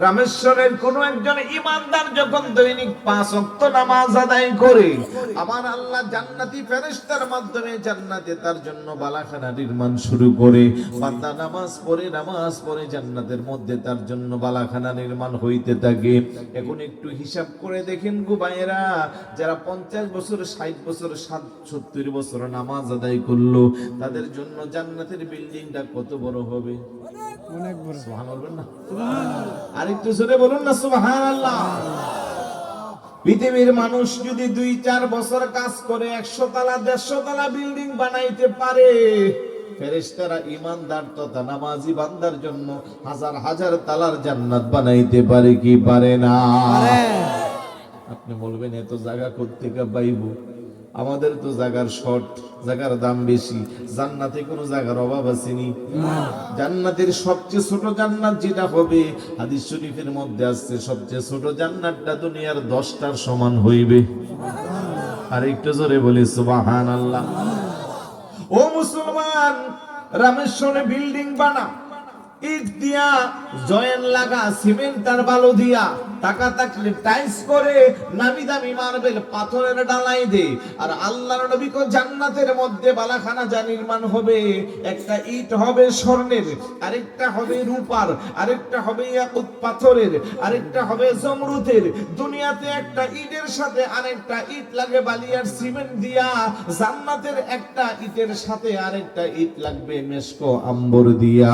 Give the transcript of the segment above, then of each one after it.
রামেশ্বরের কোন একজন ইমানদার যখন দৈনিক 5 ওয়াক্ত নামাজ আদায় করে, আমার আল্লাহ জান্নাতি ফেরেশতার মাধ্যমে জান্নাতে তার জন্য বালাখানা নির্মাণ শুরু করে। বান্দা নামাজ পড়ে জান্নাতের মধ্যে তার জন্য বালাখানা নির্মাণ হইতে থাকে। এখন একটু হিসাব করে দেখেন গো ভাইয়েরা, যারা 50 বছর 60 বছর 70 বছর নামাজ আদায় করলো, তাদের জন্য জান্নাতের বিল্ডিংটা কত বড় হবে? অনেক বড়। সুবহানাল্লাহ বলবেন না? আরেকটু জোরে বলুন না সুবহানাল্লাহ। পৃথিবীর মানুষ যদি 2-4 বছর কাজ করে 100 তলা 150 তলা বিল্ডিং বানাইতে পারে, ফেরেশতারা ঈমানদার তথা নামাজি বান্দার জন্য হাজার হাজার তালার জান্নাত বানাইতে পারে কি পারে না? আপনি বলবেন এত জায়গা কোত্থেকে পাইবো? আমাদের তো জায়গার শর্ট, জায়গার দাম বেশি। জান্নাতে কোনো জায়গার অভাব আসেনি। জান্নাতের সবচেয়ে ছোট জান্নাত যেটা হবে, হাদিস শরীফের মধ্যে আছে, সবচেয়ে ছোট জান্নাতটা দুনিয়ার 10টার সমান হইবে। আর একটু জোরে বলি সুবহানাল্লাহ। ও মুসলমান, রামেশ্বরে বিল্ডিং বানা, ইট দিয়া জয়েন লাগা, সিমেন্ট আর বালু দিয়া, টাকা থাকলে টাইলস করে, নামি দামি মার্বেল পাথরের ডালাই দে। আর আল্লাহর নবী কো জান্নাতের মধ্যে বালাখানা যা নির্মাণ হবে, একটা ইট হবে স্বর্ণের, আরেকটা হবে রূপার, আরেকটা হবে ইয়াকুত পাথরের, আরেকটা হবে জমরুদের। দুনিয়াতে একটা ইটের সাথে আরেকটা ইট লাগে বালি আর সিমেন্ট দিয়া, জান্নাতের একটা ইটের সাথে আরেকটা ইট লাগবে মেশকো আম্বর দিয়া।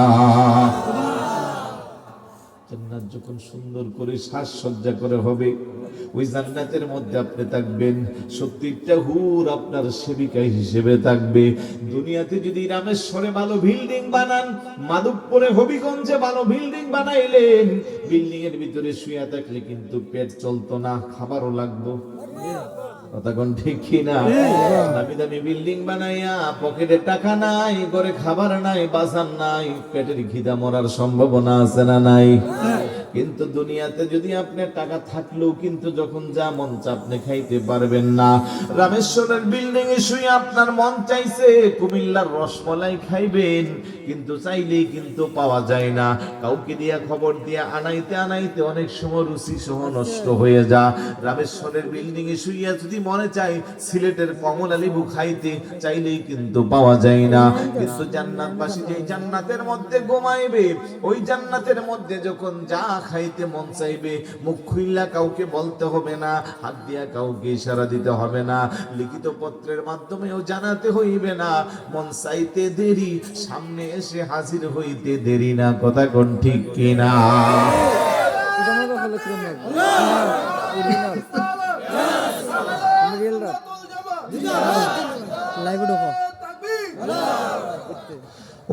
জান্নাত যখন সুন্দর করে সাজসজ্জা করে হবে, ওই জান্নাতের মধ্যে আপনি থাকবেন, 70টা হুর আপনার সেবিকা হিসেবে থাকবে। দুনিয়াতে যদি রামেশ্বরে ভালো বিল্ডিং বানান, মাধবপুরে হবিগঞ্জে ভালো বিল্ডিং বানাইলেন, বিল্ডিং এর ভিতরে শুয়ে থাকলে কিন্তু পেট চলতো না, খাবারও লাগতো। কথা কোন ঠিক কি না? দামি দামি বিল্ডিং বানাইয়া পকেটে টাকা নাই, ঘরে খাবার নাই, বাজার নাই, পেটের খিদা মরার সম্ভাবনা আছে না নাই? কিন্তু দুনিয়াতে যদি আপনার টাকা থাকলেও কিন্তু যখন যা মন চা আপনি খাইতে পারবেন না। রামেশ্বরের বিল্ডিং এ শুয়ে আপনার মন চাইছে কুমিল্লার রসমলাই খাইবেন, কিন্তু চাইলেই কিন্তু পাওয়া যায় না। কাউকে দিয়া খবর দিয়া আনাইতে আনাইতে অনেক সময় রুচি সহ নষ্ট হয়ে যা। রামেশ্বরের বিল্ডিং এ শুইয়া যদি মনে চাই সিলেটের কমলা লেবু খাইতে, চাইলেই কিন্তু পাওয়া যায় না। কিন্তু জান্নাতবাসী যে জান্নাতের মধ্যে ঘুমাইবে, ওই জান্নাতের মধ্যে যখন যা খাইতে মন চাইবে, মুখ খুইলা কাউকে বলতে হবে না, হাত দিয়া কাউকে ইশারা দিতে হবে না, লিখিত পত্রের মাধ্যমেও জানাতে হইবে না। মন চাইতে দেরি, সামনে এসে হাজির হইতে দেরি না। কথা কোন ঠিক কিনা?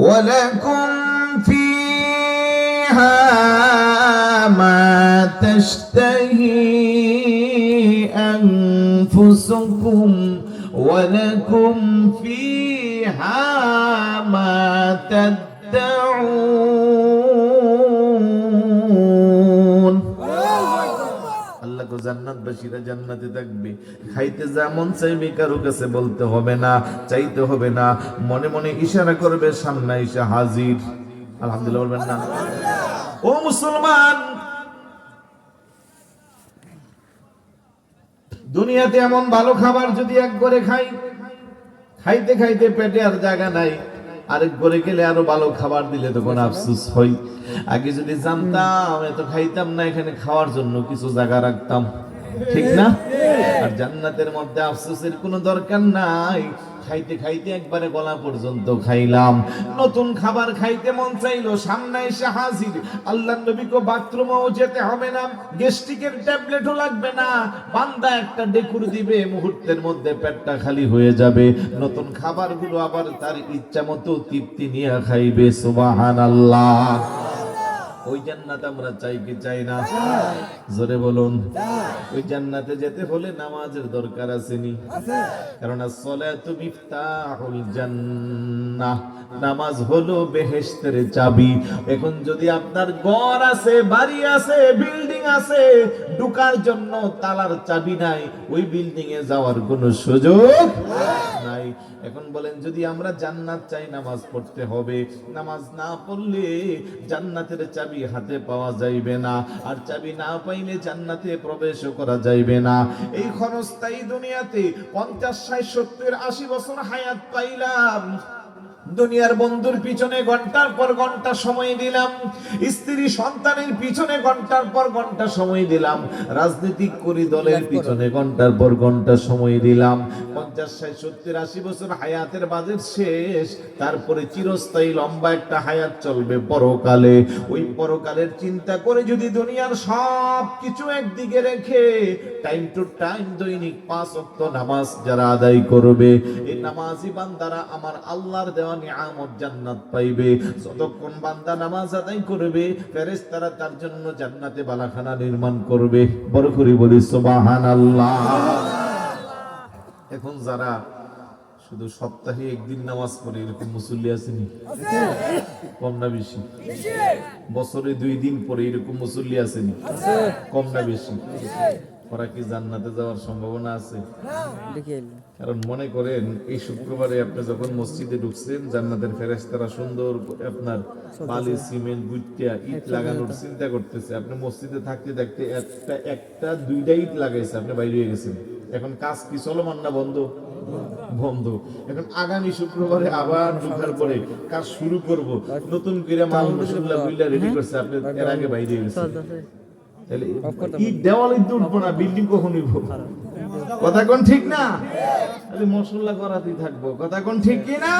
ولكم فيها ما تشتهي أنفسكم ولكم فيها ما تدعون। আল্লাহ কো জান্নাতবাসীরা জান্নাতে থাকবে, খাইতে যা মন চাইবে কারো কাছে বলতে হবে না, চাইতে হবে না, মনে মনে ইশারা করবে, সামনে এসে হাজির। আলহামদুলিল্লাহ বলবেন না? ও মুসলমান, দুনিয়াতে এমন ভালো খাবার যদি এক করে খাই, খাইতে খাইতে পেটে আর জায়গা নাই, আরেক ঘরে গেলে আরো ভালো খাবার দিলে তখন আফসোস হয়। আগে যদি জানতাম এত খাইতাম না, এখানে খাওয়ার জন্য কিছু জায়গা রাখতাম, ঠিক না? আর জান্নাতের মধ্যে আফসোসের কোনো দরকার নাই। খাইতে খাইতে একবারে গলা পর্যন্ত খাইলাম। নতুন খাবার খাইতে মন চাইলো, সামনে এসে হাজির। আল্লাহর নবী কো বাথরুমেও যেতে হবে না, গ্যাস্ট্রিকের ট্যাবলেটও লাগবে না, বান্দা একটা ডেকুর দিবে, মুহূর্তের মধ্যে পেটটা খালি হয়ে যাবে। নতুন খাবারগুলো আবার তার ইচ্ছা মতো তৃপ্তি নিয়ে খাইবে। সুবহানাল্লাহ। ওই জান্নাত আমরা চাই কি চাই না? জোরে বলুন। ওই জান্নাতে যেতে হলে নামাজের দরকার আসেনি? কারণ as-salatu মিফতাহুল জান্নাহ, নামাজ হলো বেহেশতের চাবি। এখন যদি আপনার ঘর আছে, বাড়ি আছে, বিল্ডিং আছে, ঢোকার জন্য তালার চাবি নাই, ওই বিল্ডিং এ যাওয়ার কোনো সুযোগ নাই। এখন বলেন, যদি আমরা জান্নাত চাই নামাজ পড়তে হবে, নামাজ না পড়লে জান্নাতের চাবি হাতে পাওয়া যাইবে না, আর চাবি না পাইলে জান্নাতে প্রবেশ করা যাইবে না। এই ক্ষণস্থায়ী দুনিয়াতে 50, 60, 70, 80 বছর হায়াত পাইলাম, দুনিয়ার বন্ধুর পিছনে ঘন্টার পর ঘন্টা সময় দিলাম, স্ত্রী সন্তানের পিছনে ঘন্টার পর ঘন্টা সময় দিলাম, রাজনৈতিক করি দলের পিছনে ঘন্টার পর ঘন্টা সময় দিলাম। 50, 60, 70, 80 বছর হায়াতের বাজেট শেষ, তারপরে চিরস্থায়ী লম্বা একটা হায়াত চলবে পরকালে। ওই পরকালের চিন্তা করে যদি দুনিয়ার সব কিছু একদিকে রেখে টাইম টু টাইম দৈনিক 5 ওয়াক্ত নামাজ যারা আদায় করবে, এই নামাজি বান্দারা আমার আল্লাহর দেওয়া নিয়ামত জান্নাত পাইবে। যতক্ষণ বান্দা নামাজ আদায় করবে, ফেরেশতারা তার জন্য জান্নাতে বালাখানা নির্মাণ করবে। বড় করে বলি সুবহানাল্লাহ। এখন যারা শুধু সপ্তাহে একদিন নামাজ পড়ে, এরকম মুসল্লি আসেনি? কম না বেশি? বছরে 2 দিন পরে এরকম মুসল্লি আসেনি? কম না বেশি? ওরা কি জান্নাতে যাওয়ার সম্ভাবনা আছে? কারণ মনে করেন, এই শুক্রবারে আপনি যখন মসজিদে ঢুকছেন, জান্নাতের ফেরেশতারা সুন্দর আপনার বালি, সিমেন্ট, গুইট্টা, ইট লাগানোর চিন্তা করতেছে। আপনি মসজিদে থাকতে থাকতে একটা 2টা ইট লাগাইছে, আপনি বাইরে হয়ে গেছেন। এখন কাজ কি চলমান না বন্ধ? বন্ধ। এখন আগামী শুক্রবারে আবার ঢোকার পরে কাজ শুরু করব, নতুন করে মাল মশলা বুইলা রেডি করছে, আপনি এর আগে বাইরে হয়ে গেছেন। তাহলে এই দেওয়ালে উঠবো না, বিল্ডিং কখন উঠব? কথা কোন ঠিক না? তাহলে মশলা করাতেই থাকবো। কথা কোন ঠিক কি না?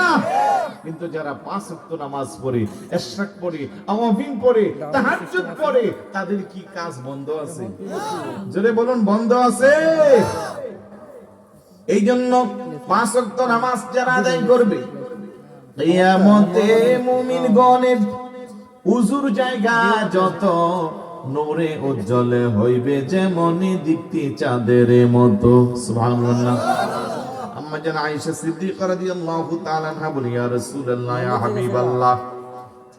কিন্তু যারা 5 ওয়াক্ত নামাজ পড়ে, ইশরাক পড়ে, আওয়াবিন পড়ে, তাহাজ্জুদ পড়ে, তাদের কি কাজ বন্ধ আছে? জোরে বলুন, বন্ধ আছে? এই জন্য 5 ওয়াক্ত নামাজ যারা আদায় করবে, কিয়ামতে মুমিনগণের উজুর জায়গা যত নূরে উজ্জ্বল হইবে, যেমনি দীপ্তি চাঁদের মতো। সুবহানাল্লাহ। আম্মা জান আয়েশা সিদ্দিকা রাদিয়াল্লাহু তাআলা আনহা বলেন, ইয়া রাসূলুল্লাহ, ইয়া হাবিবাল্লাহ,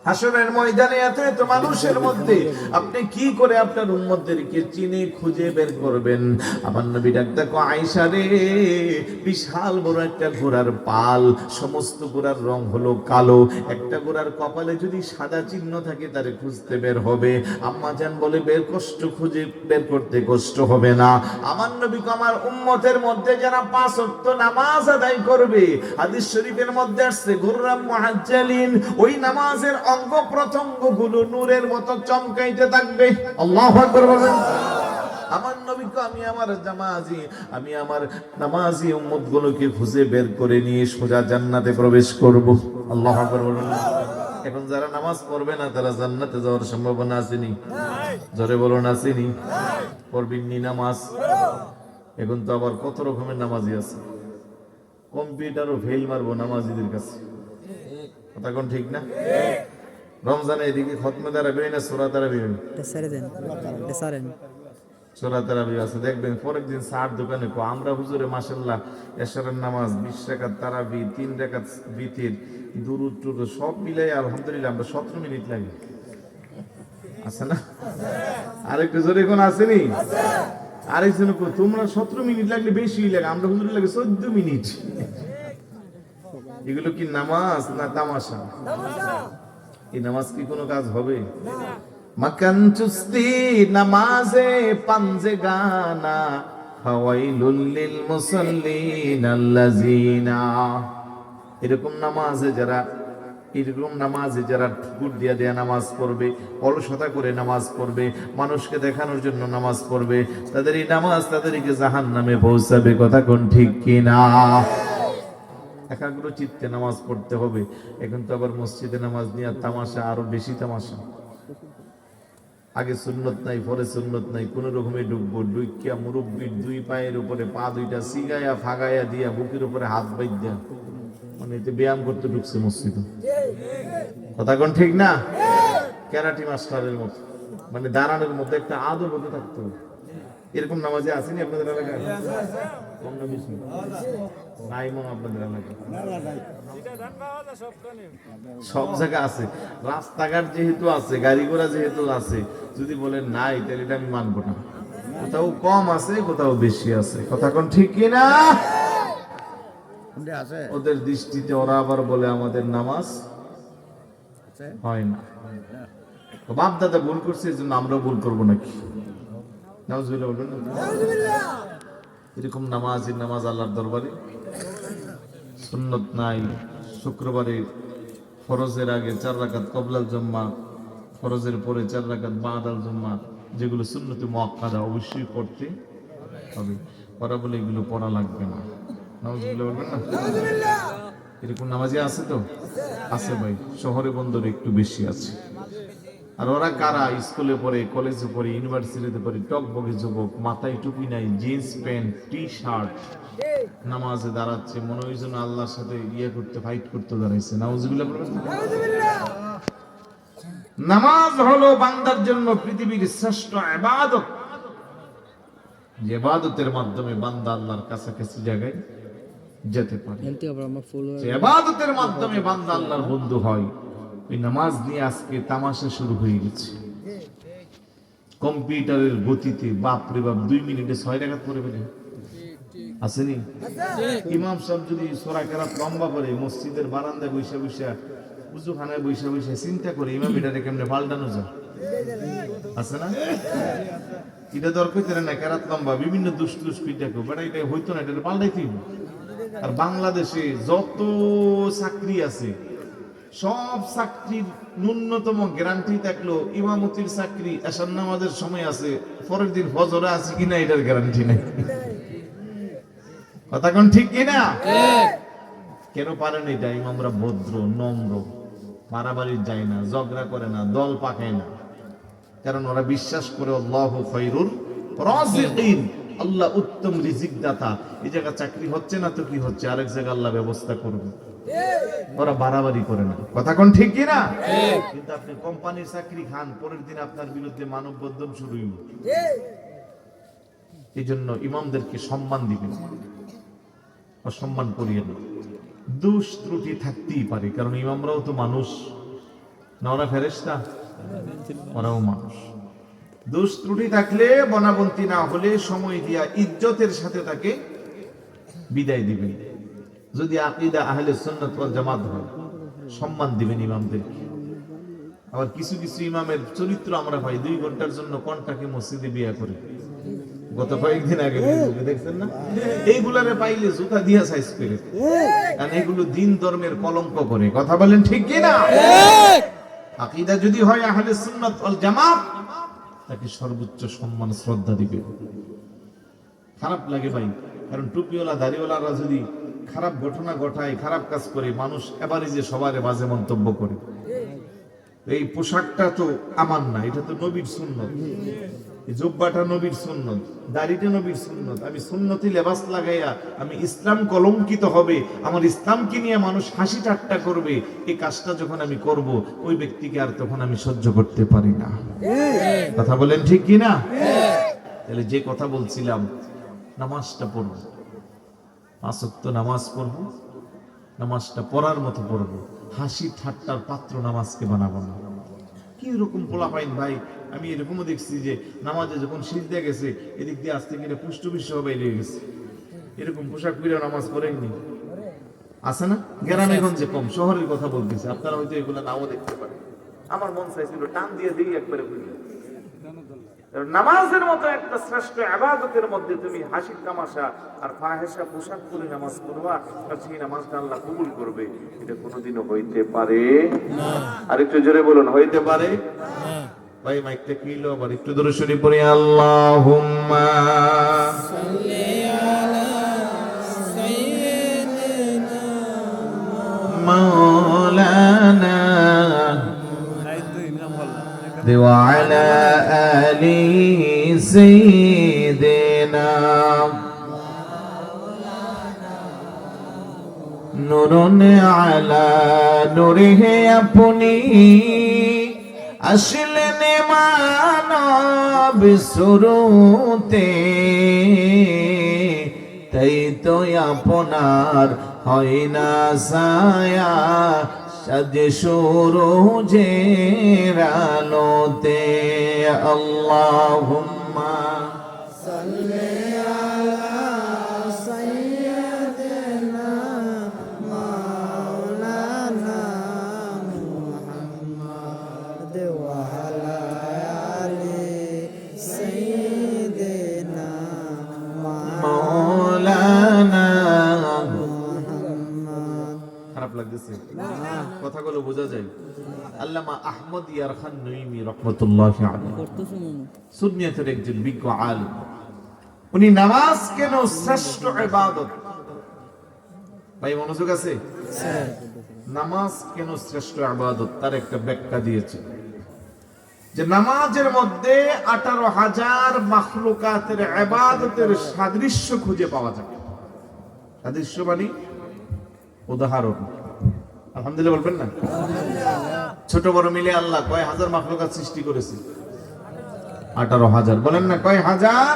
হাসরের ময়দানে এত মানুষের মধ্যে আপনি কি করে আপনার উম্মতদেরকে চিনে খুঁজে বের করবেন? আমার নবী ডাক দেখো, আয়েশা রে, বিশাল বড় একটা ঘোড়ার পাল, সমস্ত ঘোড়ার রং হলো কালো, একটা ঘোড়ার কপালে যদি সাদা চিহ্ন থাকে, তারে খুঁজতে বের হবে। আম্মা জান বলে, খুঁজে বের করতে কষ্ট হবে না। আমার নবী আমার উম্মতের মধ্যে যারা 5 ওয়াক্ত নামাজ আদায় করবে, হাদিস শরীফের মধ্যে আসছে, গুররাম মুহাজ্জালিন, ওই নামাজের অঙ্গ প্রত্যঙ্গ গুলো নূরের মতো চমকাইতে থাকবে। আল্লাহু আকবার বলেন। আমার নবীকে আমি আমার নামাজি উম্মত গুলোকে খুঁজে বের করে নিয়ে সোজা জান্নাতে প্রবেশ করব। আল্লাহু আকবার বলেন। এখন যারা নামাজ পড়বে না, তারা জান্নাতে যাওয়ার সম্ভাবনা আসেনি? জোরে বলুন, আসেনি? পড়বেন নি নামাজ? এখন তো আবার কত রকমের নামাজি আছে, কম্পিউটারও ফেল মারবো নামাজিদের কাছে। কথা কোন ঠিক না? রমজানে এদিকে খতমে তারাবি না সূরা তারাবি? সূরা তারাবি আছে, দেখবেন পরের দিন সার দোকানে কো, আমরা হুজুরে মাশাআল্লাহ এশারের নামাজ 20 রাকাত তারাবি, 3 রাকাত বিতির, দুরুদ টুরুদ সব মিলাই আলহামদুলিল্লাহ আমরা 17 মিনিট লাগে। আছে না? আরেকটু জোরে কোন আসেনি? আরেকজন কো, তোমরা 17 মিনিট লাগলে বেশি লাগে, আমরা হুজুর লাগে 14 মিনিট। এগুলো কি নামাজ না তামাশা? এই নামাজ কি কোনো কাজ হবে? মাকান চুস্তি নামাজে পাঞ্জে গানা, ফাওয়াইলুল লিল মুসাল্লিন আল্লাযিনা। এরকম নামাজে যারা ঠুকুর দিয়া দেয়া নামাজ পড়বে, অলসতা করে নামাজ পড়বে, মানুষকে দেখানোর জন্য নামাজ পড়বে, তাদের এই নামাজ তাদেরকে জাহান্নামে পৌঁছাবে। কথা কোন ঠিক কিনা? একাগ্র চিত্তে নামাজ পড়তে হবে। এখন তো আবার মসজিদে নামাজ নিয়ে তামাশা, আরো বেশি তামাশা। আগে সুন্নত নাই, পরে সুন্নত নাই, কোন রকমে ঢুকবো, ঢুকিয়া মুরব্বির 2 পায়ের উপরে পা 2টা সিগাইয়া ফাগাইয়া দিয়া বুকের উপরে হাত বাইদ্যা, মানে এতে ব্যায়াম করতে ঢুকছে মসজিদে। কথা কোন ঠিক না? ক্যারাটি মাস্টারের মতো, মানে দাঁড়ানোর মধ্যে একটা আদর হতে থাকতো। এরকম নামাজে আসেনি আপনাদের এলাকায়? কম না বেশি? নাই মনে আপনাদের এলাকায়? সব জায়গা আছে। রাস্তাঘাট যেহেতু আছে, গাড়ি ঘোড়া যেহেতু আছে, যদি বলেন নাই তাহলে এটা আমি মানবো না। কোথাও কম আছে, কোথাও বেশি আছে, কথা কোন ঠিক কিনা? ওদের দৃষ্টিতে ওরা আবার বলে আমাদের নামাজ হয় না। বাপ দাদা ভুল করছে, এই জন্য আমরাও ভুল করবো নাকি? নাউজুবিল্লাহ বলবেন না? এরকম নামাজ আল্লাহর দরবারে সুন্নত নাই। শুক্রবারে ফরজের আগে 4 রাকাত কবলাল জুম্মা, ফরজের পরে 4 রাকাত বাদাল জুম্মা, যেগুলো সুন্নতে মুআক্কাদা অবশ্যই পড়তে হবে। ওরা বলে এগুলো পড়া লাগবে না। নাউজুবিল্লাহ বলবেন না? এরকম নামাজি আছে তো? আছে ভাই, শহরে বন্দরে একটু বেশি আছে। আর ওরা কারা? স্কুলে পড়ে, কলেজে পড়ে, ইউনিভার্সিটিতে পড়ে, টকবগে যুবক, মাথায় টুপি নাই, জিন্স প্যান্ট, টি শার্ট, নামাজে দাঁড়াচ্ছে, মনে হয় যেন আল্লাহর সাথে করতে, ফাইট করতে দাঁড়াইছে। নাউজুবিল্লাহ বলবেন না? নামাজ হলো বান্দার জন্য পৃথিবীর শ্রেষ্ঠ ইবাদত। যে ইবাদতের মাধ্যমে বান্দা আল্লাহর কাছাকাছি জায়গায় যেতে পারে, যে ইবাদতের মাধ্যমে বান্দা আল্লাহর বন্ধু হয়। এই নামাজ নিয়ে আজকে তামাশা শুরু হয়ে গেছে। কম্পিউটারের গতিতে বাপরে বাপ 2 মিনিটে 6 রাকাত পড়ে ফেলে আসেনি? ইমাম সাহেব যদি সূরা কেরাত লম্বা করে মসজিদের বারান্দায় বৈশা বৈশা, উযুখানায় বৈশা বৈশা চিন্তা করে ইমাম এটারে কেমনে পাল্টানো যায়, আছে না? এটা দরকার না কেরাত লম্বা, বিভিন্ন দুষ্ট পিটাকো, বাট এটা হইতো না, এটা পাল্টাইতেই। আর বাংলাদেশে যত চাকরি আছে, সব চাকরির ন্যূনতম গ্যারান্টি থাকলো ইমামতির চাকরি এশার নামাজের সময় আছে, পরের দিন ফজরে আছে কিনা এটার গ্যারান্টি নাই। কথা কোন ঠিক কিনা? কেন পারেন এটা? ইমামরা ভদ্র, নম্র, মারামারি যায় না, ঝগড়া করে না, দল পাকায় না। কারণ ওরা বিশ্বাস করে আল্লাহু খায়রুর রাযিকিন, আল্লাহ উত্তম রিজিক দাতা। এই জায়গা চাকরি হচ্ছে না তো কি হচ্ছে, আরেক জায়গায় আল্লাহ ব্যবস্থা করবে। ওরা বাড়াবাড়ি করে না। কথা কোন ঠিক কিনা? কিন্তু আপনি কোম্পানির চাকরি খান, পরের দিন আপনার বিরুদ্ধে মানববন্ধন শুরু হইল। এই জন্য ইমামদেরকে সম্মান দিবেন, অসম্মান করিয়ে না। দোষ ত্রুটি থাকতেই পারে, কারণ ইমামরাও তো মানুষ না, ওরা ফেরেশতা, ওরাও মানুষ। দোষ ত্রুটি থাকলে বনাবন্তি না হলে সময় দিয়া ইজ্জতের সাথে তাকে বিদায় দিবেন। যদি আকীদা আহলে সুন্নাত ওয়াল জামাত হয়, সম্মান দিবেন ইমামদেরকে। আবার কিছু কিছু ইমামের চরিত্র আমরা পাই, 2 ঘন্টার জন্য কোনটাকে মসজিদে বিয়া করে। গত কয়েকদিন আগে দেখছেন না? এইগুলারে পাইলে জুতা দিয়া সাইজ করে, কারণ এগুলো দিন ধর্মের কলঙ্ক করে। কথা বলেন ঠিক কিনা? আকীদা যদি হয় আহলে সুন্নাত ওয়াল জামাত, তাকে সর্বোচ্চ সম্মান শ্রদ্ধা দিবে। খারাপ লাগে ভাই, কারণ টুপিওয়ালা দাড়িওয়ালারা যদি খারাপ ঘটনা ঘটায়, খারাপ কাজ করে, মানুষ এবারে যে সবারে বাজে মন্তব্য করে। এই পোশাকটা তো আমার না, এটা তো নবীর সুন্নত, এই জুব্বাটা নবীর সুন্নত, দাড়িটা নবীর সুন্নত। আমি সুন্নতি লেবাস লাগাইয়া আমি ইসলাম কলঙ্কিত হবে, আমার ইসলামকে নিয়ে মানুষ হাসি ঠাট্টা করবে, এই কাজটা যখন আমি করব, ওই ব্যক্তিকে আর তখন আমি সহ্য করতে পারি না। কথা বলেন ঠিক কিনা? তাহলে যে কথা বলছিলাম, নামাজটা পড়ব, 5 ওয়াক্ত নামাজ পড়ব, নামাজটা পড়ার মতো পড়ব, হাসি ঠাট্টার পাত্র নামাজকে বানাবো না। কি রকম পোলাপাইন ভাই, আমি এরকমও দেখছি যে নামাজে যখন সিজদা গেছে, এদিক দিয়ে আসতে গেলে পুষ্ট বিশ্ব বাইরে গেছে, এরকম পোশাক পরে নামাজ পড়েননি, আছে না? গ্রামে গঞ্জে কম, শহরের কথা বলতেছে, আপনারা হয়তো এগুলো নাও দেখতে পারেন। আমার মন চাইছিল টান দিয়ে দিই একবারে বুঝলি। নামাজের মতো একটা শ্রেষ্ঠ ইবাদতের মধ্যে তুমি হাসি তামাশা আর ফাহেসা পোশাক পরে নামাজ পড়বা, আর সেই নামাজটা আল্লাহ কবুল করবে, এটা কোনোদিনও হইতে পারে না। আর একটু জোরে বলুন, হইতে পারে না। ভাই মাইকটা কিলো আবার একটু দরুদ শরীফ পড়ি। আল্লাহুম্মা সাল্লি আলা সাইয়্যিদিনা মাওলানা وعلى آل سيدنا نور على نوره अपनी আসলেন মানব সুরতে, তাই তো আপনার হয় না ছায়া সাজ সূরজের আলোতে আল্লাহুম্মা সাল্লি আলা সাইয়্যিদিনা মাওলানা মুহাম্মদ ওয়া আলা আলি সাইয়্যিদিনা মাওলানা। খারাপ লাগতেছে কথাগুলো বোঝা যায়। আল্লামা আহমদ ইয়ার খান নঈমি রাহমাতুল্লাহি আলাইহি সুন্নিয়তের একজন বিজ্ঞ আলেম। উনি নামাজ কেন শ্রেষ্ঠ ইবাদত, ভাই মনোযোগ আছে, নামাজ কেন শ্রেষ্ঠ ইবাদত তার একটা ব্যাখ্যা দিয়েছে যে নামাজের মধ্যে 18,000 মাখলুকাতের ইবাদতের সাদৃশ্য খুঁজে পাওয়া যায়। সাদৃশ্য মানে উদাহরণ। আলহামদুলিল্লাহ বলবেন না? ছোট বড় মিলে আল্লাহ কয় হাজার মাখলুকাত সৃষ্টি করেছে? 18,000। বলেন না কয় হাজার?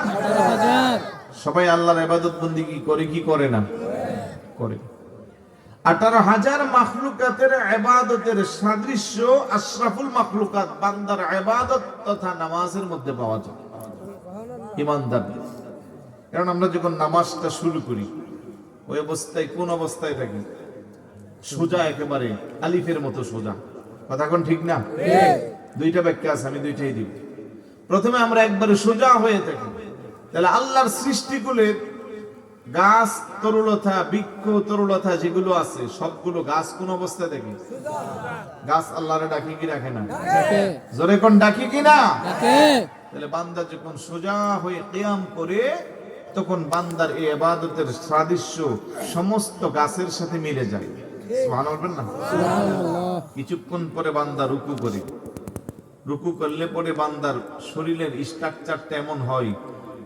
সবাই আল্লাহর ইবাদত বন্দেগী করে কি করে না? করে। 18,000 মাখলুকাতের ইবাদতের সাদৃশ্য আশরাফুল মাখলুকাত বান্দার ইবাদত তথা নামাজের মধ্যে পাওয়া যায়। ইমানদার, কারণ আমরা যখন নামাজটা শুরু করি ওই অবস্থায় কোন অবস্থায় থাকি? সোজা, একেবারে আলিফের মতো সোজা। কথা কোন ঠিক না? দুইটা ব্যাখ্যা আছে, আমি দুইটাই দিব। প্রথমে আমরা একবারে সোজা হয়ে থাকি, তাহলে আল্লাহর সৃষ্টিকুলের গাছ তরুলতা, বৃক্ষ তরুলতা যেগুলো আছে সবগুলো গাছ কোন অবস্থায় দেখি? গাছ আল্লাহরে ডাকি কি রাখে না? জোরে কোন ডাকি কি না? তাহলে বান্দা যখন সোজা হয়ে কিয়াম করে তখন বান্দার এই ইবাদতের সাদৃশ্য সমস্ত গাছের সাথে মিলে যায়। সুবহানাল্লাহ বলবেন না? কিছুক্ষণ পরে বান্দা রুকু করে, রুকু করলে পরে বান্দার শরীরের স্ট্রাকচারটা এমন হয়,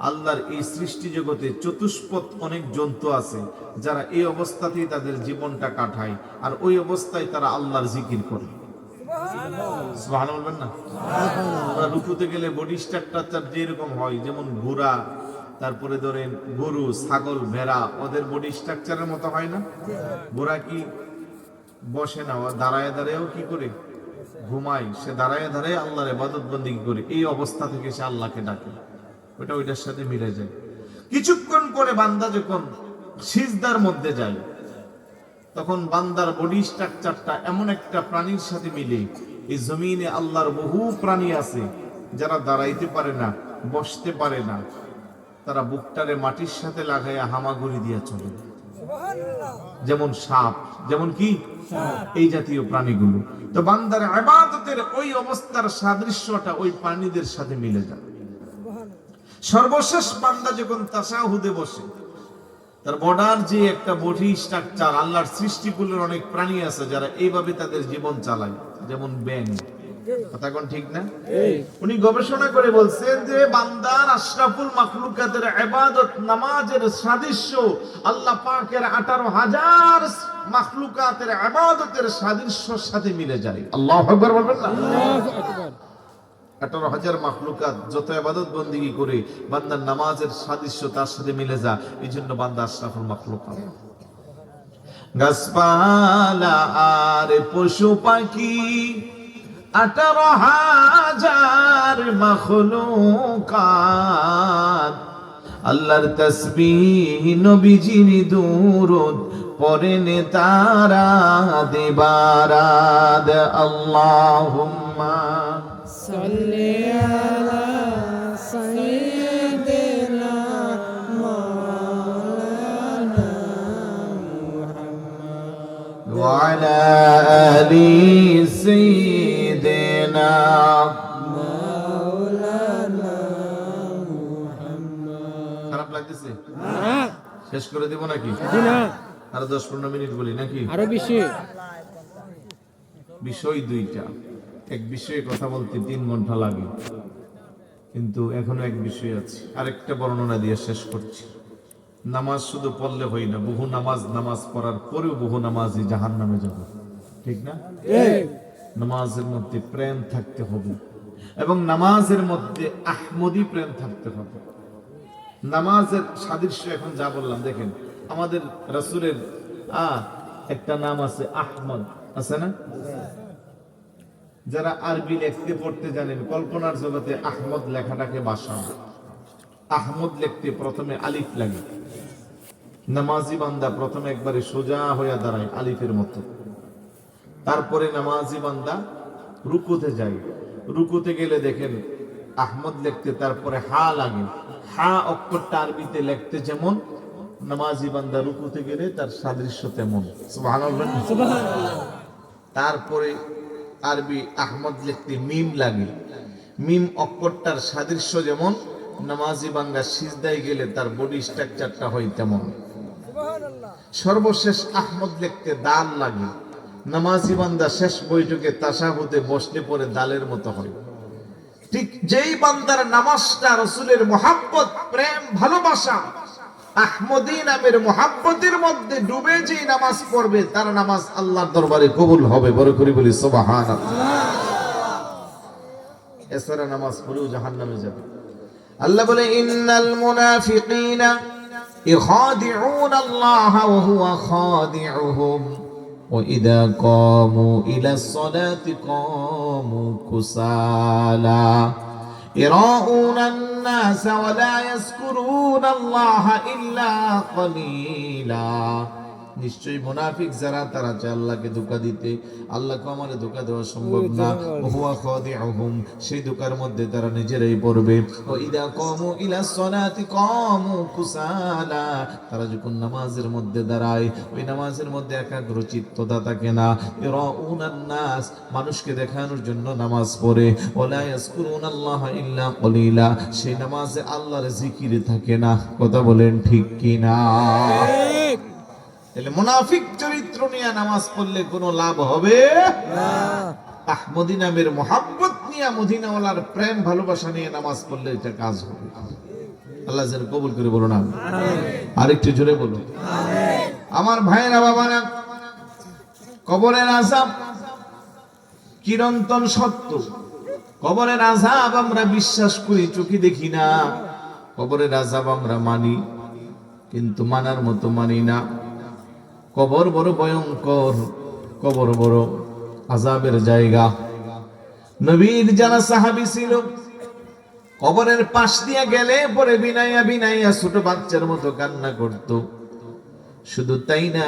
আল্লাহর এই সৃষ্টি জগতে চতুষ্পদ অনেক জন্তু আছে যারা এই অবস্থাতেই তাদের জীবনটা কাটায়, আর ওই অবস্থায় তারা আল্লাহর জিকির করে। সুবহানাল্লাহ বলবেন না? আমরা রুকুতে গেলে বডি স্ট্রাকচার যেরকম হয়, যেমন ঘোড়া, তারপরে ধরেন গরু, ছাগল, ভেড়া, ওদের বডি স্ট্রাকচারের মতো হয় না? ঘোড়া কি বসে না, দাঁড়ায় দাঁড়ায়ও কি করে? ঘুমায়। সে দাঁড়ায় দাঁড়ায় আল্লাহর ইবাদত বন্দেগী করে, এই অবস্থা থেকে সে আল্লাহকে ডাকে, ওটা ওইটার সাথে মিলে যায়। কিছুক্ষণ পরে বান্দা যখন সিজদার মধ্যে যায় তখন বান্দার বডি স্ট্রাকচারটা এমন একটা প্রাণীর সাথে মিলে। এই জমিনে আল্লাহর বহু প্রাণী আছে যারা দাঁড়াইতে পারে না, বসতে পারে না, তারা বুকটারে মাটির সাথে লাগাইয়া হামাগুড়ি দিয়া চলে, যেমন সাপ, যেমন কি এই জাতীয় প্রাণীগুলো। তো বান্দার ইবাদতের ওই অবস্থার সাদৃশ্যটা ওই প্রাণীদের সাথে মিলে যায়। সর্বশেষ বান্দা যখন তাশাহুদে বসে, তার বর্ডার যে একটা বডি স্ট্রাকচার, আল্লাহর সৃষ্টিকুলের অনেক প্রাণী আছে যারা এইভাবে তাদের জীবন চালায়, যেমন ব্যাঙ। কথা কোন ঠিক না? উনি গবেষণা করে বলছেন যে বান্দার আশরাফুল মাখলুকাতের ইবাদত নামাজের সাদৃশ্য আল্লাহ পাকের 18,000 মাখলুকাতের ইবাদতের সাদৃশ্যের সাথে মিলে যায়। আল্লাহু আকবার বলবেন না? আল্লাহু আকবার। 18,000 মাখলুকাত যত ইবাদত বন্দেগী করে বান্দার নামাজের সাদৃশ্য তার সাথে মিলে যায়, এই জন্য বান্দা আশরাফুল মাখলুকাত। গাছপালা আর পশু পাখি 18,000 মাখলুকাত, আল্লাহর তাসবিহ নবীজির দুরূদ পড়েন তারা দিবারাত। আল্লাহুম্মা সাল্লি আলা সাইয়্যিদিনা মাওলানা মুহাম্মদ ওয়া আলা আলি সাইয়্যিদিনা মাওলানা মুহাম্মদ। খারাপ লাগতেছে? শেষ করে দেব নাকি? না, আরো 10-15 মিনিট বলি নাকি? আরো বেশি। বিষয় দুইটা, এক বিষয়ে কথা বলতে 3 ঘন্টা লাগে, কিন্তু এখনো এক বিষয় আছে। আরেকটা বর্ণনা দিয়ে শেষ করছি। নামাজ শুধু পড়লে হয় না, বহু নামাজ পড়ার পরেও বহু নামাজি জাহান্নামে যাবে, ঠিক না? নামাজের মধ্যে প্রেম থাকতে হবে এবং নামাজের মধ্যে আহমদি প্রেম থাকতে হবে। নামাজের সাদৃশ্য এখন যা বললাম, দেখেন আমাদের রাসূলের একটা নাম আছে আহমদ, আছে না? যারা আরবি লিখতে পড়তে জানেন, কল্পনার জগতে আহমদ লেখাটাকে বাসান। আহমদ লিখতে প্রথমে আলিফ লাগে। নামাজি বান্দা প্রথমে একবারে সোজা হয়ে দাঁড়ায় আলিফের মতো। তারপরে নামাজি বান্দা রুকুতে যায়। রুকুতে গেলে দেখেন আহমদ লিখতে তারপরে হা লাগে। হা অক্ষরটা আরবিতে লিখতে যেমন, নামাজি বান্দা রুকুতে গেলে তার সাদৃশ্য তেমন। সুবহানাল্লাহ। তারপরে আরবি আহমদ লিখতে মিম লাগে। মিম অক্ষরটার সাদৃশ্য যেমন, নামাজি বান্দা সিজদায় গেলে তার বডি স্ট্রাকচারটা হয় তেমন। সর্বশেষ আহমদ লিখতে দাল লাগে। নামাজি বান্দা শেষ বৈঠকে তাশাহুদে বসলে পরে দালের মতো হয়। ঠিক যেই বান্দার নামাজটা রাসূলের মুহাব্বত, প্রেম, ভালোবাসা, আহমদী নামের মুহাব্বতের মধ্যে ডুবে যেই নামাজ পড়বে, তার নামাজ আল্লাহর দরবারে কবুল হবে। বড় করে বলি সুবহানাল্লাহ। এছাড়া নামাজ পড়েও জাহান্নামে যাবে। আল্লাহ বলে, ইন্নাল মুনাফিকিনা ইখাদিউনা আল্লাহ ওয়া হুয়া খাদিউহুম ওয়া ইযা কামু ইলাস সালাতি কামু কুসালা يراؤون الناس ولا يذكرون الله إلا قليلا। নিশ্চয়ই মুনাফিক যারা, তারা চায় আল্লাহকে ধোঁকা দিতে। আল্লাহকে আমারে ধোঁকা দেওয়া সম্ভব না। হুয়া খাদিউহুম, সেই ধোঁকার মধ্যে তারা নিজেরাই পড়বে। ওয়া ইযা কামু ইলাস সালাতি কামু কুসালা, তারা যখন নামাজের মধ্যে দাঁড়ায়, ওই নামাজের মধ্যে একাগ্রচিত্ততা থাকে না। ইরাউনান নাস, মানুষকে দেখানোর জন্য নামাজ পড়ে। ওয়ালা ইয়াজকুরুনাল্লাহা ইল্লা কলিলা, সেই নামাজে আল্লাহর জিকির থাকে না। কথা বলেন ঠিক কি না? তাহলে মুনাফিক চরিত্র নিয়ে নামাজ পড়লে কোনো লাভ হবে না। আহমদী নামের মুহাব্বত নিয়ে, মদিনাওয়ালার প্রেম ভালোবাসা নিয়ে নামাজ পড়লে এটা কাজ হবে। আল্লাহ যেন কবুল করে, বলো না আরেকটু জোরে বলো আমিন। আমার ভাইরা বাবারা, কবরের আযাব চিরন্তন সত্য। কবরের আযাব আমরা বিশ্বাস করি, চোখে দেখি না। কবরের আযাব আমরা মানি, কিন্তু মানার মতো মানি না। কবর বড় ভয়ঙ্কর, কবর বড় আযাবের জায়গা। নবীর যারা সাহাবী ছিল, কবরের পাশ দিয়ে গেলে পরে বিনাইয়া বিনাইয়া ছোট বাচ্চার মতো কান্না করত। শুধু তাই না,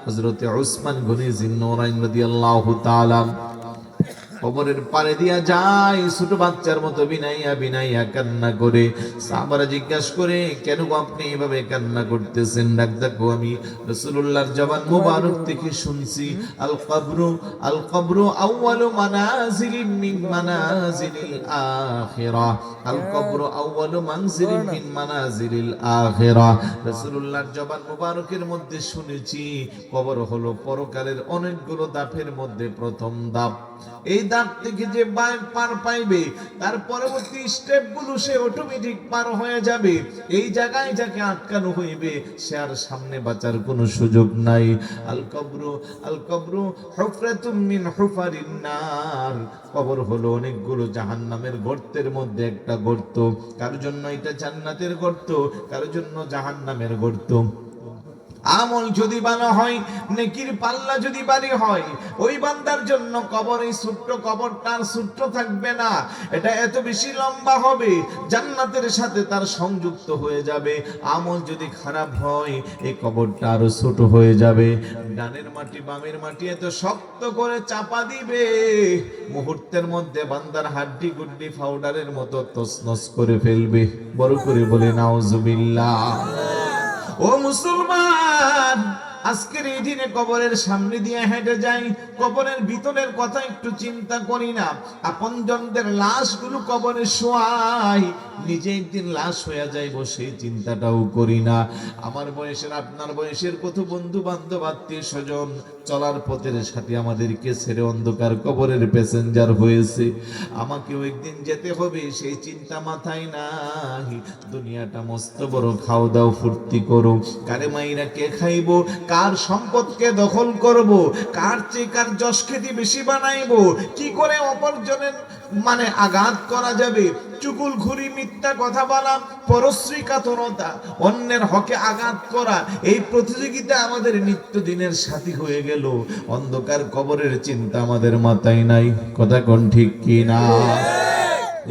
হযরতে উসমান গনি জিন্নুরাইন রাদিয়াল্লাহু তাআলা কবরের পারে দিয়া যায়, ছোট বাচ্চার মতো বিনাইয়া বিনাইয়া কান্না করে। সাহাবারা জিজ্ঞাসা করে, কেন আপনি এভাবে কান্না করতেছেন? ডাক দেখো, আমি রাসূলুল্লাহর জবান মুবারক থেকে শুনছি, আল কবরু আউয়ালু মানাজিলিন মিন মানাজিলিল আখিরাহ, আল কবরু আউয়ালু মানজিলিন মিন মানাজিলিল আখিরাহ। রাসূলুল্লাহর জবান মুবারকের মধ্যে শুনেছি, কবর হলো পরকালের অনেকগুলো ধাপের মধ্যে প্রথম ধাপ। এই ধাপ থেকে যে পার পাইবে, তার পরবর্তী স্টেপ গুলো সে অটোমেটিক পার হয়ে যাবে। এই জায়গায় যাকে আটকানো হইবে, সে আর সামনে বাঁচার কোনো সুযোগ নাই। আল কবরু হুফরাতুম মিন হুফারিন নার, কবর হলো অনেকগুলো জাহান্নামের গর্তের মধ্যে একটা গর্ত। কার জন্য এটা জান্নাতের গর্ত, কার জন্য জাহান্নামের গর্ত। আমল যদি ভালো হয়, নেকির পাল্লা যদি ভারী হয়, ওই বান্দার জন্য কবর, এই ছোট্ট কবরটা আর ছোট্ট থাকবে না, এটা এত বেশি লম্বা হবে, জান্নাতের সাথে তার সংযুক্ত হয়ে যাবে। আমল যদি খারাপ হয়, এই কবরটা আরো ছোট হয়ে যাবে। ডানের মাটি বামের মাটি এত শক্ত করে চাপা দিবে, মুহূর্তের মধ্যে বান্দার হাড্ডি গুড্ডি পাউডারের মতো তছনছ করে ফেলবে। বড় করে বলে নাউজুবিল্লাহ। ও মুসলমান, আজকের এই দিনে কবরের সামনে দিয়ে হেঁটে যাই, কবরের ভিতরের কথা একটু চিন্তা করি না। আপনজনদের লাশগুলো কবরে শোয়াই, নিজে একদিন লাশ হয়ে যাইব সেই চিন্তাটাও করি না। আমার বয়সের, আপনার বয়সের কত বন্ধু বান্ধব, আত্মীয় স্বজন চলার পথের সাথে আমাদেরকে ছেড়ে অন্ধকার কবরের প্যাসেঞ্জার হয়েছে। আমাকেও একদিন যেতে হবে, সেই চিন্তা মাথায় নাই। দুনিয়াটা মস্ত বড়, খাও দাও ফুর্তি করো, কারে মাইরা কে খাইবো, কার সম্পদকে দখল করব, কার চেয়ে কার যশ খ্যাতি বেশি বানাইবো, কি করে অপরজনের মানে আঘাত করা যাবে, চুগলখড়ি, মিথ্যা কথা বলা, পরশ্রী কাতরতা, অন্যের হকে আঘাত করা, এই প্রতিযোগিতা আমাদের নিত্যদিনের সাথী হয়ে গেল। অন্ধকার কবরের চিন্তা আমাদের মাথায় নাই। কথা কোন ঠিক কি না?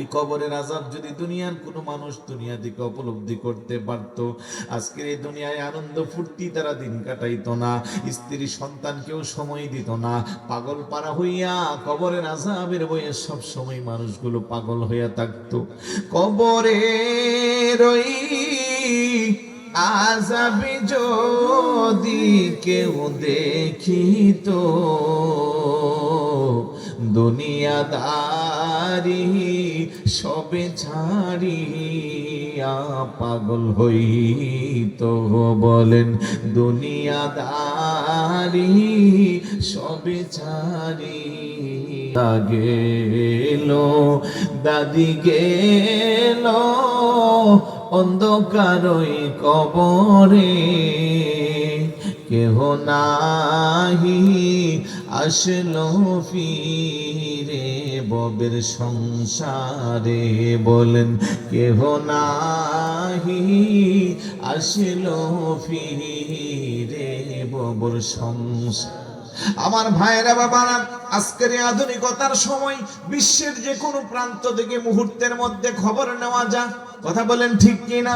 এই কবরের আযাব যদি দুনিয়ার কোনো মানুষ দুনিয়া থেকে উপলব্ধি করতে পারতো, আজকের এই দুনিয়ায় আনন্দ ফুর্তি তারা দিন কাটাইতো না, স্ত্রী সন্তানকেও সময় দিত না। পাগল পারা হইয়া কবরের আযাবের বয়ে সব সময় মানুষগুলো পাগল হইয়া থাকতো। কবরে রই আযাবে যদি কেউ দেখিত, দুনিয়াদারি সবে ছাড়িয়া পাগল হইত। বলেন, দুনিয়াদারি সবে ছাড়িয়া গেল, দাদি গেল অন্ধকারই কবরে, কেহ নাহি আসলো ফিরে ববের সংসারে। বলেন, কেহ নাহি আসলো ফিরে ববর সংসার। আমার ভাইরা বাবারা, আজকের এই আধুনিকতার সময় বিশ্বের যে কোনো প্রান্ত থেকে মুহূর্তের মধ্যে খবর নেওয়া যায়। কথা বলেন ঠিক কি না?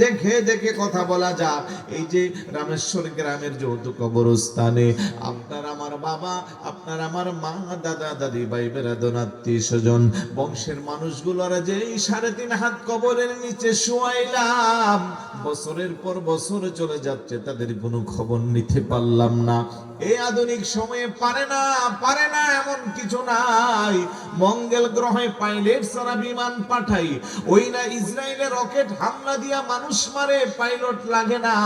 দেখে দেখে কথা বলা যা। এই যে রামেশ্বর গ্রামের যৌথ কবরস্থানে আপনার আমার বাবা, আপনার আমার মা, দাদা দাদি, ভাই বেরাদর, আত্মীয় স্বজন, বংশের মানুষগুলোরা যে 3.5 হাত কবরের নিচে শুয়াইলাম, বছরের পর বছর চলে যাচ্ছে, তাদের কোনো খবর নিতে পারলাম না। এই আধুনিক সময়ে পারে না এমন কিছু নাই। মঙ্গল গ্রহে পাইলট ছাড়া বিমান পাঠাই, ওই না ইসরায়েলের রকেট হামলা দিয়া মানুষ মারে, পাইলট লাগে না।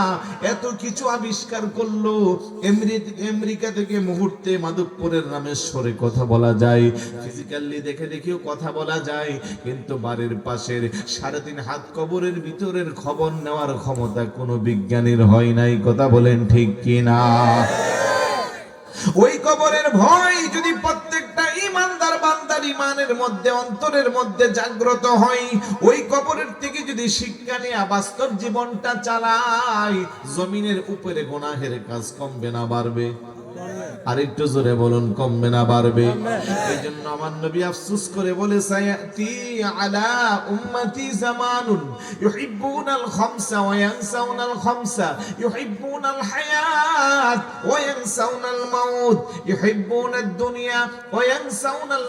এত কিছু আবিষ্কার করলো। আমেরিকা থেকে মুহূর্তে মাধবপুরের রামেশ্বরে কথা বলা যায়, ফিজিক্যালি দেখে দেখেও কথা বলা যায়, কিন্তু বাড়ির পাশের 3.5 হাত কবরের ভিতরের খবর নেওয়ার ক্ষমতা কোনো বিজ্ঞানীর হয় নাই। কথা বলেন ঠিক কি না? ওই কবরের ভয় যদি প্রত্যেকটা ইমানদার বান্দার ইমানের মধ্যে, অন্তরের মধ্যে জাগ্রত হয়, ওই কবরের থেকে যদি শিক্ষা নিয়ে বাস্তব জীবনটা চালায়, জমিনের উপরে গুনাহের কাজ কমবে না বাড়বে? আরেকটু জোরে বলুন, কমবে না বাড়বে? এই জন্য আমার নবী আফসোস করে বলে, সায়াতি আলা উম্মতি জামানুন ইউহিব্বুনাল খামসা ওয়া ইয়ানসাউনাল খামসা, ইউহিব্বুনাল হায়াত ওয়া ইয়ানসাউনাল মাউত, ইউহিব্বুনাদ দুনিয়া ওয়া ইয়ানসাউনাল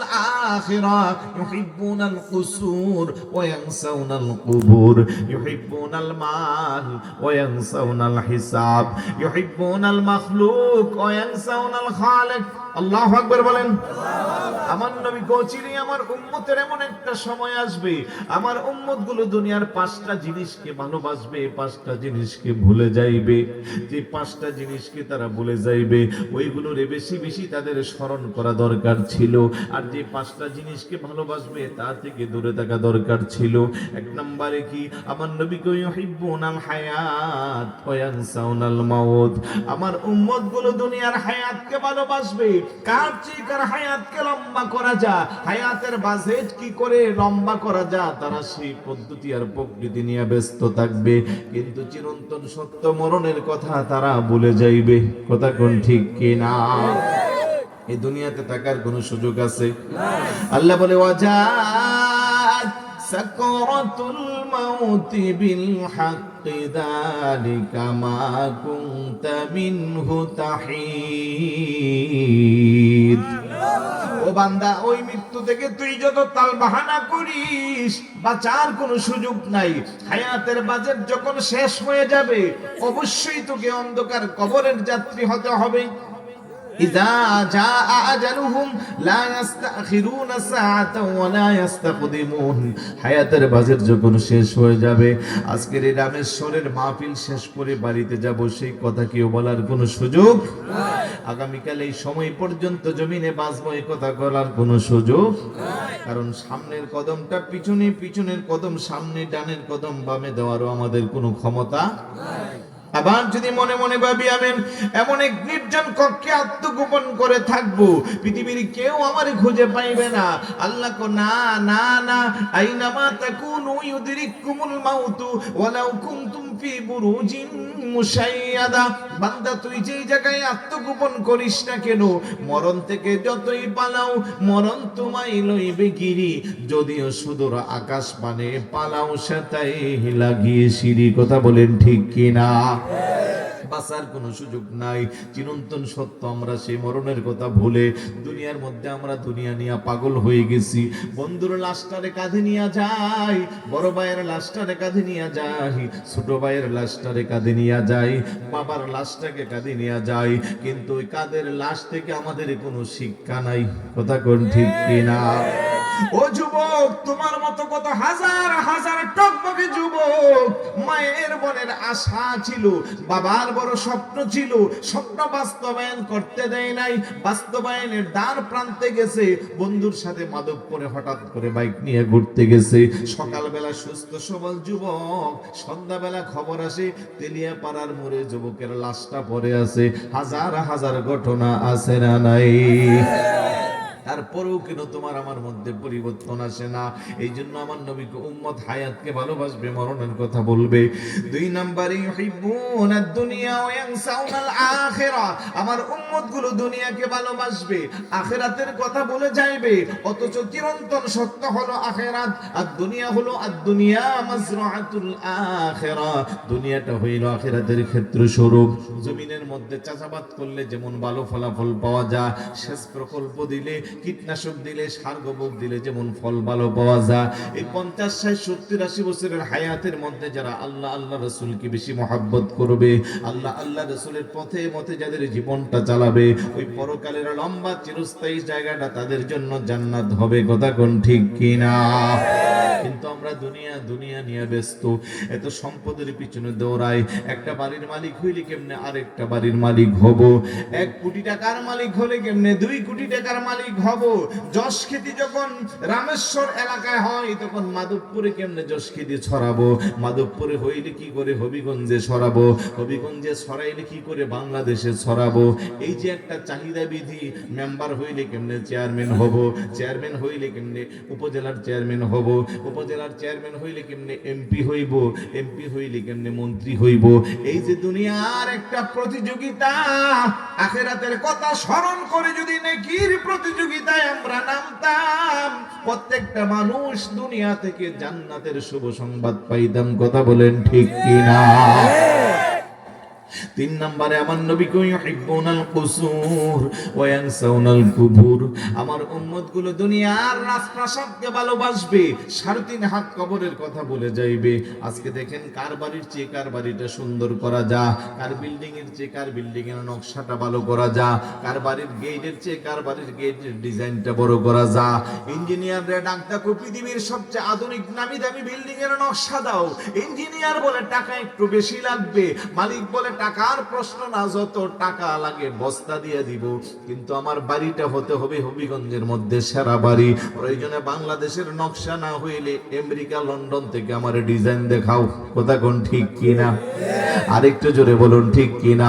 আখিরাহ, ইউহিব্বুনাল কুসুর ওয়া ইয়ানসাউনাল কুবুর, ইউহিব্বুনাল মাল ওয়া ইয়ানসাউনাল হিসাব, ইউহিব্বুনাল মাখলুক ওয়া ইয়ানসাউনাল খালিক। আল্লাহু আকবার বলেন। আমার নবী কোচিনি, আমার উম্মতের এমন একটা সময় আসবে, আমার উম্মত গুলো দুনিয়ার 5টা জিনিসকে ভালোবাসবে, 5টা জিনিসকে ভুলে যাইবে। যে 5টা জিনিসকে তারা ভুলে যাইবে, ওইগুলোরে বেশি বেশি তাদের স্মরণ করা দরকার ছিল। আর যে 5টা জিনিসকে ভালোবাসবে, তা থেকে দূরে থাকা দরকার ছিল। 1 নম্বরে কি? আমার নবী কই, ইউহিব্বুনাল হায়াত ওয়া ইয়ানসাউনাল মাউত। আমার উম্মত গুলো দুনিয়ার হায়াতকে ভালোবাসবে। কার চেয়ে কার হায়াতকে লম্বা করা যায়, হায়াতের বাজেট কি করে লম্বা করা যায়, তারা সেই পদ্ধতি আর প্রকৃতি নিয়ে ব্যস্ত থাকবে, কিন্তু চিরন্তন সত্য মরণের কথা তারা ভুলে যাইবে। কথা কোন ঠিক কি না? এই দুনিয়াতে থাকার কোনো সুযোগ আছে? আল্লাহ বলে, ওয়াজাত সাকরাতুল মাউতি বিল হাক্কি যালিকা মা কুনতা মিনহু তাহিদ। ও বান্দা, ওই মৃত্যু থেকে তুই যত তাল বাহানা করিস, বাঁচার কোনো সুযোগ নাই। হায়াতের বাজেট যখন শেষ হয়ে যাবে, অবশ্যই তোকে অন্ধকার কবরের যাত্রী হতে হবে। ইযা জাআ আজালুহুম লা ইস্তাখিরুনা সাআতাও ওয়া লা ইস্তাকদিমুন। হায়াতের বাজেট যখন শেষ হয়ে যাবে, আজকের এই রামেশ্বরের মাহফিল শেষ করে বাড়িতে যাব, সেই কথা কেউ বলার কোনো সুযোগ নাই। আগামীকাল এই সময় পর্যন্ত জমিনে বাঁচবো, এই কথা বলার কোনো সুযোগ নাই। কারণ সামনের কদমটা পিছনে, পিছনের কদম সামনে, ডানের কদম বামে দেওয়ারও আমাদের কোনো ক্ষমতা নাই। আবার যদি মনে মনে ভাবি আমি এমন এক নির্জন কক্ষে আত্মগোপন করে থাকবো, পৃথিবীর কেউ আমারে খুঁজে পাইবে না, আল্লাহ কো না না না, আইনামা তাকুনু ইউদরিকুমুল মাউতু ওয়ালাউ কুনতুম ফি বুরুজিন মুশাইয়াদা। বান্দা তুই যেই জায়গায় আত্মগোপন করিস না কেন, মরণ থেকে যতই পালাও মরণ তোমায় লইবে গিরি, যদিও সুদূর আকাশ পানে পালাও সেটাই লাগিয়ে সিঁড়ি। কথা বলেন ঠিক কিনা? বাঁচার কোনো সুযোগ নাই। চিরন্তন সত্য আমরা সেই মরণের কথা ভুলে দুনিয়ার মধ্যে আমরা দুনিয়া নিয়ে পাগল হয়ে গেছি। বন্ধুর লাশটারে কাঁধে নিয়ে যাই, বড় ভাইয়ের লাশটারে কাঁধে নিয়ে যাই, ছোট ভাইয়ের লাশটারে কাঁধে নিয়ে যাই, বাবার লাশটাকে কাঁধে নিয়ে যাই, কিন্তু ওই কাঁধের লাশ থেকে আমাদের কোনো শিক্ষা নাই। কথা কোন ঠিক কিনা? ও যুবক, তোমার মতো কত হাজার হাজার টকবকে যুবক মায়ের মনের আশা ছিল, বাবার বড় স্বপ্ন ছিল, স্বপ্ন বাস্তবায়ন করতে দেয় নাই, বাস্তবায়নের দ্বার প্রান্তে গেছে, বন্ধুর সাথে মাদকপুরে হঠাৎ করে বাইক নিয়ে ঘুরতে গেছে। সকালবেলা সুস্থ সবল যুবক, সন্ধ্যাবেলা খবর আসে তেলিয়াপাড়ার মোড়ে যুবকের লাশটা পড়ে আছে। হাজার হাজার ঘটনা আছে না নাই? তারপরেও কেন তোমার আমার মধ্যে পরিবর্তন আসে না? এই জন্য আমার নবীকে উম্মত হায়াতকে ভালোবাসবে, মরণের কথা বলবে। 2 নম্বরে ইউহিব্বুনাদ দুনিয়া ওয়া ইয়ানসাউনাল আখিরা, আমার উম্মত গুলো দুনিয়াকে ভালোবাসবে, আখিরাতের কথা বলে যাইবে, অথচ চিরন্তন সত্য হলো আখিরাত। আর দুনিয়া হলো দুনিয়া মাজরাআতুল আখিরা, দুনিয়াটা হইল আখিরাতের ক্ষেত্র স্বরূপ। জমিনের মধ্যে চাষাবাদ করলে যেমন ভালো ফলাফল পাওয়া যায়, সেচ প্রকল্প দিলে, কীটনাশক দিলে, সার গোবর দিলে যেমন ফল ভালো পাওয়া যায়, এই 50, 60, 70, 80 বছরের হায়াতের মধ্যে যারা আল্লাহ আল্লাহ রসুলকে বেশি মহাব্বত করবে, আল্লাহ আল্লাহ রসুলের পথে মতে যাদের জীবনটা চালাবে, ওই পরকালের লম্বা চিরস্থায়ী জায়গাটা তাদের জন্য জান্নাত হবে। কথা কোন ঠিক কিনা? কিন্তু আমরা দুনিয়া দুনিয়া নিয়ে ব্যস্ত, এত সম্পদের পিছনে দৌড়াই। একটা বাড়ির মালিক হইলে কেমনে আরেকটা বাড়ির মালিক হব, 1 কোটি টাকার মালিক হলে কেমনে 2 কোটি টাকার মালিক হব। যশ খ্যাতি যখন রামেশ্বর এলাকায় হয়, তখন মাধবপুরে কেমনে যশ খ্যাতি ছড়াবো, মাধবপুরে হইলে কি করে হবিগঞ্জে ছড়াবো, হবিগঞ্জে ছড়াইলে কি করে বাংলাদেশে ছড়াবো। এই যে একটা চাহিদা বিধি, মেম্বার হইলে কেমনে চেয়ারম্যান হব, চেয়ারম্যান হইলে কেমনে উপজেলার চেয়ারম্যান হব, উপজেলার চেয়ারম্যান হইলে কেমনে এমপি হইব, এমপি হইলে কেমনে মন্ত্রী হইব। এই যে দুনিয়ার একটা প্রতিযোগিতা, আখিরাতের কথা স্মরণ করে যদি নেকির প্রতিযোগিতায় আমরা নামতাম, প্রত্যেকটা মানুষ দুনিয়া থেকে জান্নাতের শুভ সংবাদ পাইতাম। কথা বলেন ঠিক কিনা? 3 নম্বরে আমার নবী কই ইউহিব্বুনাল কুসুর ওয়া ইয়ানসাউনাল কুবুর, আমার উম্মত গুলো দুনিয়ার রাজপ্রাসাদকে ভালোবাসবে, 3.5 হাত কবরের কথা বলে যাইবে। আজকে দেখেন কার বাড়ির চেয়ে কার বাড়িটা সুন্দর করা যা, কার বিল্ডিং এর চেয়ে কার বিল্ডিং এর নকশাটা ভালো করা যা, কার বাড়ির গেটের চেয়ে কার বাড়ির গেটের ডিজাইনটা বড় করা যা। ইঞ্জিনিয়াররা ডাক দেখো পৃথিবীর সবচেয়ে আধুনিক নামি দামি বিল্ডিং এর নকশা দাও, ইঞ্জিনিয়ার বলে টাকা একটু বেশি লাগবে, মালিক বলে টাকার প্রশ্ন না, যত টাকা লাগে বস্তা দিয়ে দিব, কিন্তু আমার বাড়িটা হতে হবে হবিগঞ্জের মধ্যে সেরা বাড়ি। প্রয়োজনে বাংলাদেশের নকশা না হইলে আমেরিকা লন্ডন থেকে আমার ডিজাইন দেখাও। কথা কোন ঠিক কিনা? আরেকটু জোরে বলুন ঠিক কিনা?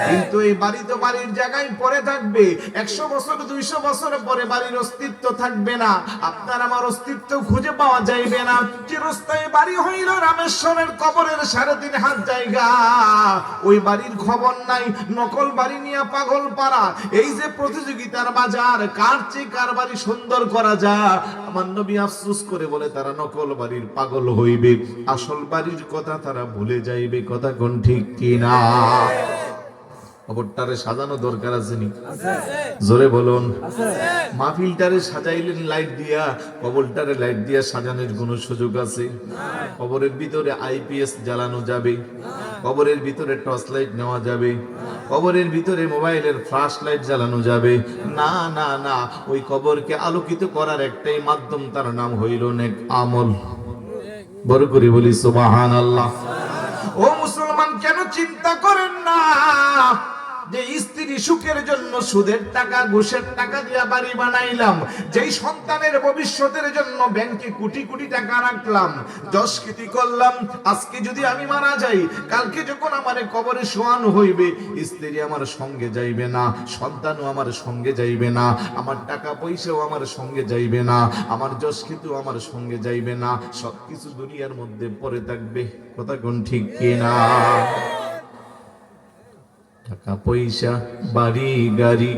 কিন্তু এই বাড়ি তো বাড়ির জায়গায় পড়ে থাকবে, 100 বছর 200 বছর পরে বাড়ির অস্তিত্ব থাকবে না, আপনার আমার অস্তিত্ব খুঁজে পাওয়া যাইবে না। চিরস্থায়ী বাড়ি হইল রামেশ্বরের কবরের 3.5 হাত জায়গা, ওই বাড়ির খবর নাই, নকল বাড়ি নিয়ে পাগল পাড়া। এই যে প্রতিযোগিতার বাজার, কার চেয়ে কার বাড়ি সুন্দর করা যায়, আমার নবী আফসোস করে বলে তারা নকল বাড়ির পাগল হইবে, আসল বাড়ির কথা তারা ভুলে যাইবে। কথা কোন ঠিক কিনা? কবরটারে সাজানো দরকার আছে নি? জোরে বলুন। মাহফিলটারে সাজাইলেন লাইট দিয়া, কবরটারে লাইট দিয়া সাজানোর কোনো সুযোগ আছে? কবরের ভিতরে আইপিএস জ্বালানো যাবে, কবরের ভিতরে টর্চ লাইট নেওয়া যাবে, কবরের ভিতরে মোবাইলের ফ্ল্যাশ লাইট জ্বালানো যাবে? না না না, ওই কবরকে আলোকিত করার একটাই মাধ্যম, তার নাম হইল নেক আমল। বড় করে বলি সুবহানাল্লাহ। ও মুসলমান, কেন চিন্তা করেন না যে স্ত্রী সুখের জন্য সুদের টাকা ঘুষের টাকা দিয়া বাড়ি বানাইলাম, যেই সন্তানের ভবিষ্যতের জন্য ব্যাংকে কোটি কোটি টাকা রাখলাম, যশকৃতি করলাম, আজকে যদি আমি মারা যাই, কালকে যখন আমারে কবরে শোয়ানো হইবে, স্ত্রী আমার সঙ্গে যাইবে না, সন্তানও আমার সঙ্গে যাইবে না, আমার টাকা পয়সাও আমার সঙ্গে যাইবে না, আমার যশকৃতিও আমার সঙ্গে যাইবে না, সবকিছু দুনিয়ার মধ্যে পড়ে থাকবে। কথা কোন ঠিক কিনা? টাকা পয়সা বাড়ি গাড়ি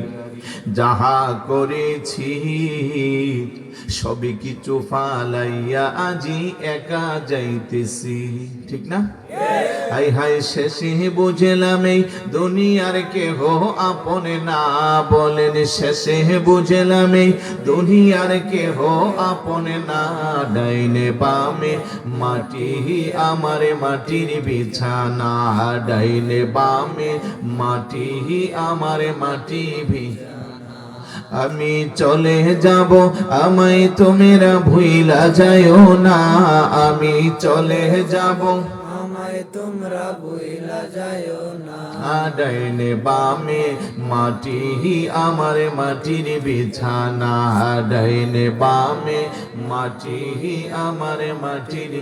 যাহা করেছি সবই কিছু ফালাইয়া আজি একা যাইতেছি। ঠিক না? হাই হাই শেষে বুঝলাম এই দুনিয়ার কেহ আপনে না, বলেন শেষে বুঝলাম এই দুনিয়ার কেহ আপনে না, ডাইনে বামে মাটি আমারে মাটির বিছানা, ডাইনে বামে মাটি আমারে মাটি বিছানা, আমি চলে যাব আমায় তোমরা ভুইলা যাইও না, আমি চলে যাব আমায় তোমরা ভুইলা যাইও না, ডাইনে বামে মাটি আমার মাটির বিছানা, ডাইনে বামে মাটি আমার মাটির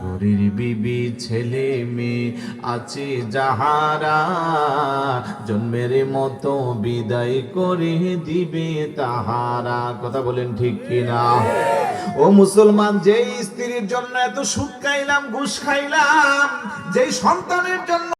ঘরের বিবি ছেলে মেয়ে আছে যাহারা, জন্মের মতো বিদায় করে দিবে তাহারা। কথা বলেন ঠিক কিনা? ও মুসলমান, যেই স্ত্রীর জন্য এত সুদ খাইলাম, ঘুষ খাইলাম, যেই সন্তানের জন্য